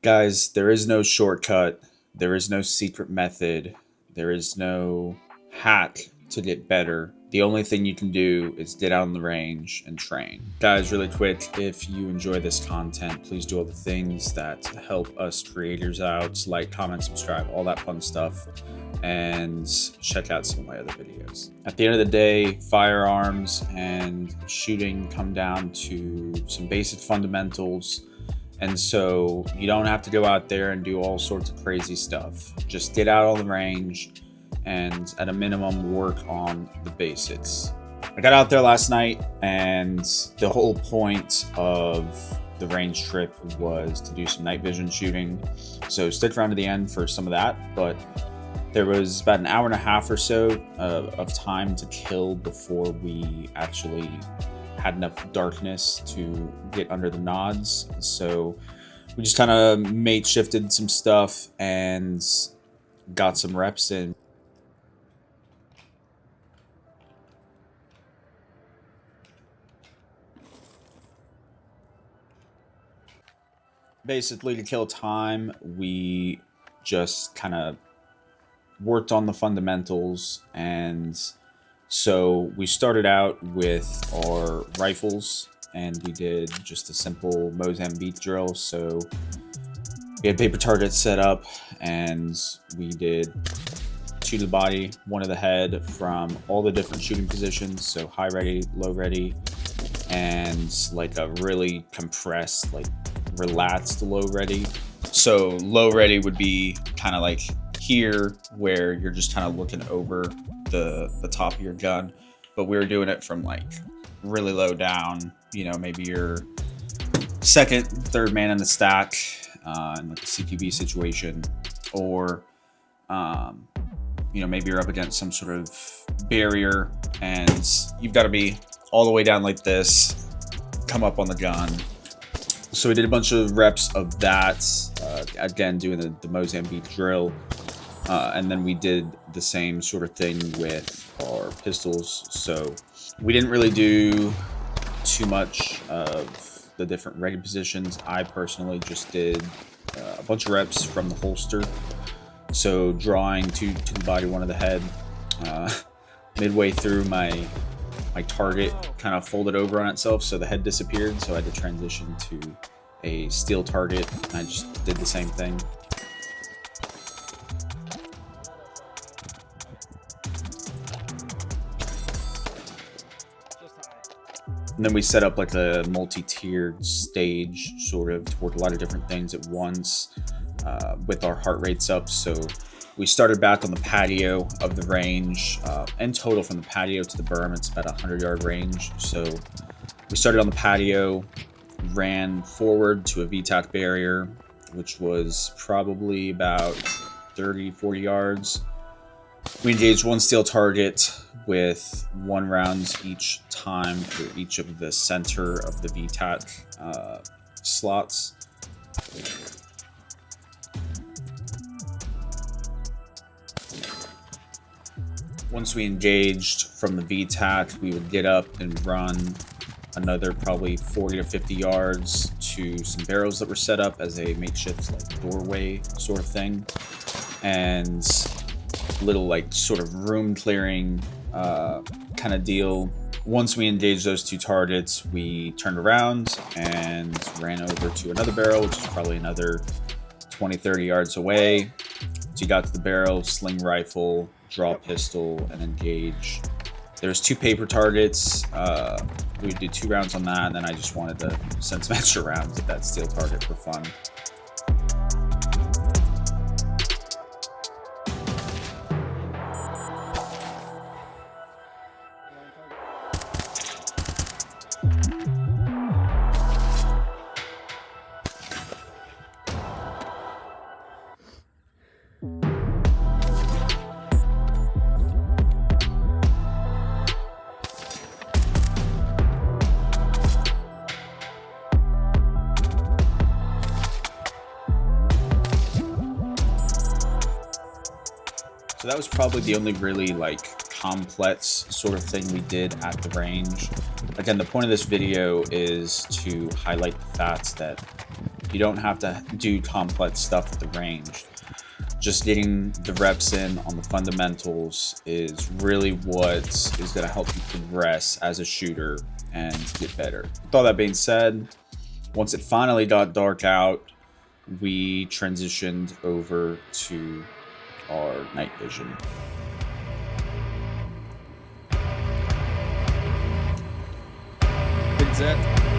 Guys, there is no shortcut. There is no secret method. There is no hack to get better. The only thing you can do is get out on the range and train. Guys, really quick, if you enjoy this content, please do all the things that help us creators out, like, comment, subscribe, all that fun stuff, and check out some of my other videos. At the end of the day, firearms and shooting come down to some basic fundamentals. And so you don't have to go out there and do all sorts of crazy stuff. Just get out on the range and at a minimum work on the basics. I got out there last night, and the whole point of the range trip was to do some night vision shooting. So stick around to the end for some of that, but there was about an hour and a half or so of time to kill before we actually had enough darkness to get under the nods. So we just kind of mate shifted some stuff and got some reps in. Basically, to kill time, we just kind of worked on the fundamentals. And so we started out with our rifles, and we did just a simple Mozambique drill. So we had paper targets set up, and we did two to the body, one to the head, from all the different shooting positions. So high ready, low ready, and like a really compressed, like relaxed low ready. So low ready would be kind of like here, where you're just kind of looking over the top of your gun, but we were doing it from like really low down, you know, maybe your second, third man in the stack in like a CQB situation, or you know, maybe you're up against some sort of barrier and you've got to be all the way down like this, come up on the gun. So we did a bunch of reps of that, again doing the Mozambique drill. And then we did the same sort of thing with our pistols. So we didn't really do too much of the different ready positions. I personally just did a bunch of reps from the holster. So drawing two to the body, one to the head. Midway through, my target kind of folded over on itself, so the head disappeared. So I had to transition to a steel target. I just did the same thing. And then we set up like a multi-tiered stage, sort of, to work a lot of different things at once with our heart rates up. So we started back on the patio of the range. In total, from the patio to the berm, it's about a 100-yard range. So we started on the patio, ran forward to a VTAC barrier, which was probably about 30-40 yards. We engaged one steel target with 1 round each time for each of the center of the VTAC slots. Once we engaged from the VTAC, we would get up and run another probably 40 to 50 yards to some barrels that were set up as a makeshift like doorway sort of thing, and little like sort of room clearing kind of deal. Once we engaged those two targets, we turned around and ran over to another barrel, which is probably another 20-30 yards away. So you got to the barrel, sling rifle, draw pistol, and engage. There's 2 paper targets. We would do 2 rounds on that, and then I just wanted to send some extra rounds at that steel target for fun. So that was probably the only really like complex sort of thing we did at the range. Again, the point of this video is to highlight the fact that You don't have to do complex stuff at the range. Just getting the reps in on the fundamentals is really what is going to help you progress as a shooter and get better. With all that being said, once it finally got dark out, we transitioned over to our night vision. Big Zet.